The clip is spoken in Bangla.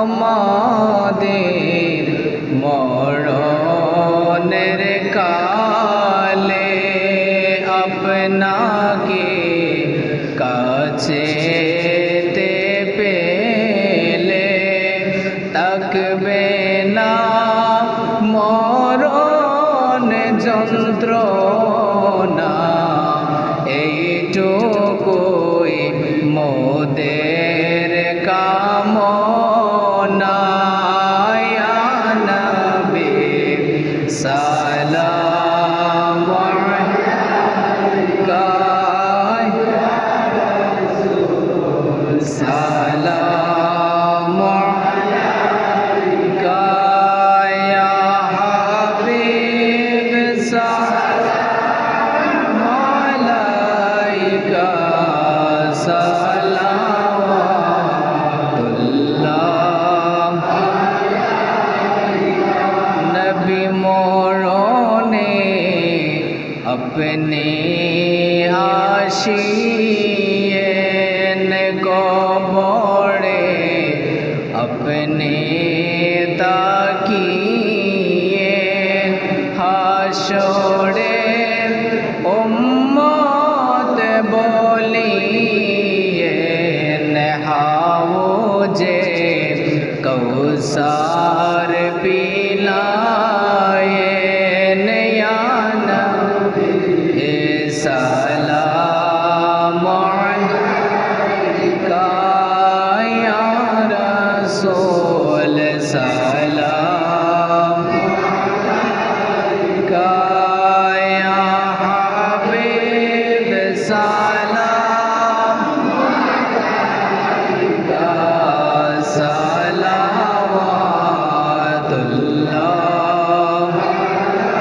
আমাদের মরণের কালে আপনাকে কাছে পেলে তাকবে না মরণ যন্ত্রণা এইটুকুই মোদের কামনা ইয়া নবী সালাম আলাইকা সালাম আলাইকা ইয়া হাবিব সালাম আলাইকা সালাওয়াতুল্লাহ নবী মরণে अपने आशियन कबरे अपने ताकिए हाशरे उम्मत बोलिए हाउजे कौसार पिलाए सलाम अलैका या रसूल सलाम अलैका या हबीब